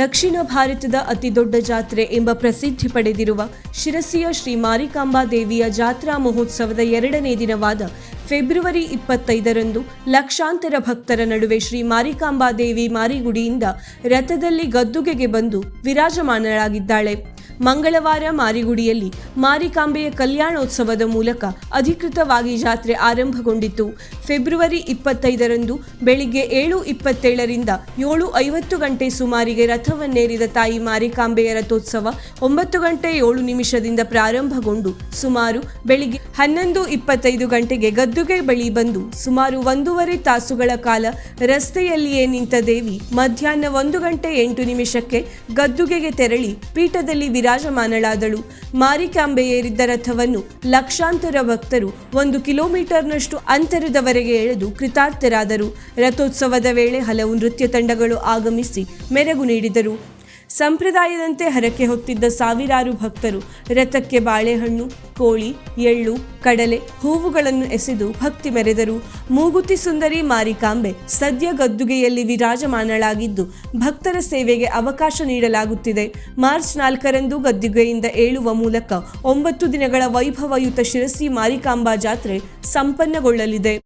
ದಕ್ಷಿಣ ಭಾರತದ ಅತಿದೊಡ್ಡ ಜಾತ್ರೆ ಎಂಬ ಪ್ರಸಿದ್ಧಿ ಪಡೆದಿರುವ ಶಿರಸಿಯ ಶ್ರೀ ಮಾರಿಕಾಂಬಾ ದೇವಿಯ ಜಾತ್ರಾ ಮಹೋತ್ಸವದ 2ನೇ ದಿನವಾದ ಫೆಬ್ರವರಿ 25ರಂದು ಲಕ್ಷಾಂತರ ಭಕ್ತರ ನಡುವೆ ಶ್ರೀ ಮಾರಿಕಾಂಬಾ ದೇವಿ ಮಾರಿಗುಡಿಯಿಂದ ರಥದಲ್ಲಿ ಗದ್ದುಗೆಗೆ ಬಂದು ವಿರಾಜಮಾನಳಾಗಿದ್ದಾಳೆ. ಮಂಗಳವಾರ ಮಾರಿಗುಡಿಯಲ್ಲಿ ಮಾರಿಕಾಂಬೆಯ ಕಲ್ಯಾಣೋತ್ಸವದ ಮೂಲಕ ಅಧಿಕೃತವಾಗಿ ಜಾತ್ರೆ ಆರಂಭಗೊಂಡಿತು. ಫೆಬ್ರವರಿ 25ರಂದು ಬೆಳಿಗ್ಗೆ 7:27ರಿಂದ 7:50 ಗಂಟೆ ಸುಮಾರಿಗೆ ರಥವನ್ನೇರಿದ ತಾಯಿ ಮಾರಿಕಾಂಬೆಯ ರಥೋತ್ಸವ 9 ಗಂಟೆ 7 ನಿಮಿಷದಿಂದ ಪ್ರಾರಂಭಗೊಂಡು ಸುಮಾರು ಬೆಳಿಗ್ಗೆ 11:25 ಗಂಟೆಗೆ ಗದ್ದುಗೆ ಬಳಿ ಬಂದು ಸುಮಾರು 1.5 ತಾಸುಗಳ ಕಾಲ ರಸ್ತೆಯಲ್ಲಿಯೇ ನಿಂತ ದೇವಿ ಮಧ್ಯಾಹ್ನ 1 ಗಂಟೆ 8 ನಿಮಿಷಕ್ಕೆ ಗದ್ದುಗೆಗೆ ತೆರಳಿ ಪೀಠದಲ್ಲಿ ವಿರಾಜಮಾನಳಾದಳು. ಮಾರಿಕಾಂಬೆಯೇರಿದ್ದ ರಥವನ್ನು ಲಕ್ಷಾಂತರ ಭಕ್ತರು 1 ಕಿಲೋಮೀಟರ್ನಷ್ಟು ಅಂತರದವರೆಗೆ ಎಳೆದು ಕೃತಾರ್ಥರಾದರು. ರಥೋತ್ಸವದ ವೇಳೆ ಹಲವು ನೃತ್ಯ ತಂಡಗಳು ಆಗಮಿಸಿ ಮೆರಗು ನೀಡಿದರು. ಸಂಪ್ರದಾಯದಂತೆ ಹರಕೆ ಹೊತ್ತಿದ್ದ ಸಾವಿರಾರು ಭಕ್ತರು ರಥಕ್ಕೆ ಬಾಳೆಹಣ್ಣು, ಕೋಳಿ, ಎಳ್ಳು, ಕಡಲೆ, ಹೂವುಗಳನ್ನು ಎಸೆದು ಭಕ್ತಿ ಮೆರೆದರು. ಮೂಗುತಿ ಸುಂದರಿ ಮಾರಿಕಾಂಬೆ ಸದ್ಯ ಗದ್ದುಗೆಯಲ್ಲಿ ವಿರಾಜಮಾನಳಾಗಿದ್ದು ಭಕ್ತರ ಸೇವೆಗೆ ಅವಕಾಶ ನೀಡಲಾಗುತ್ತಿದೆ. ಮಾರ್ಚ್ 4ರಂದು ಗದ್ದುಗೆಯಿಂದ ಏಳುವ ಮೂಲಕ 9 ದಿನಗಳ ವೈಭವಯುತ ಶಿರಸಿ ಮಾರಿಕಾಂಬಾ ಜಾತ್ರೆ ಸಂಪನ್ನಗೊಳ್ಳಲಿದೆ.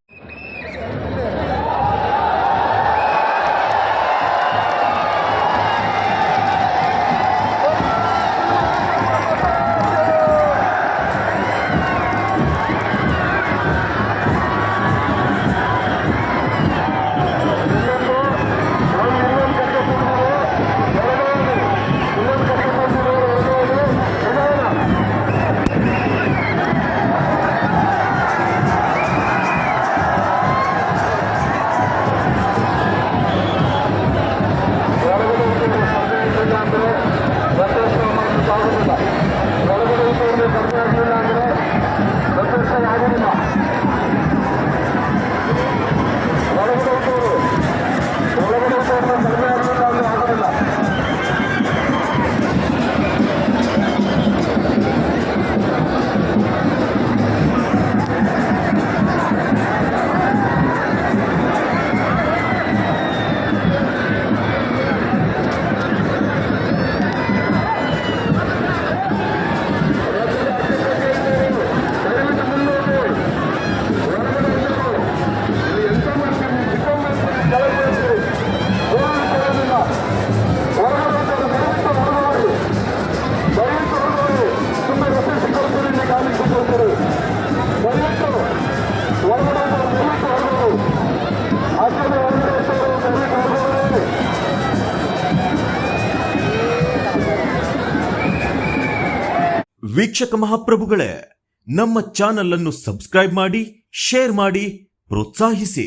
ವೀಕ್ಷಕ ಮಹಾಪ್ರಭುಗಳೇ, ನಮ್ಮ ಚಾನಲ್ ಅನ್ನು ಸಬ್ಸ್ಕ್ರೈಬ್ ಮಾಡಿ, ಶೇರ್ ಮಾಡಿ, ಪ್ರೋತ್ಸಾಹಿಸಿ.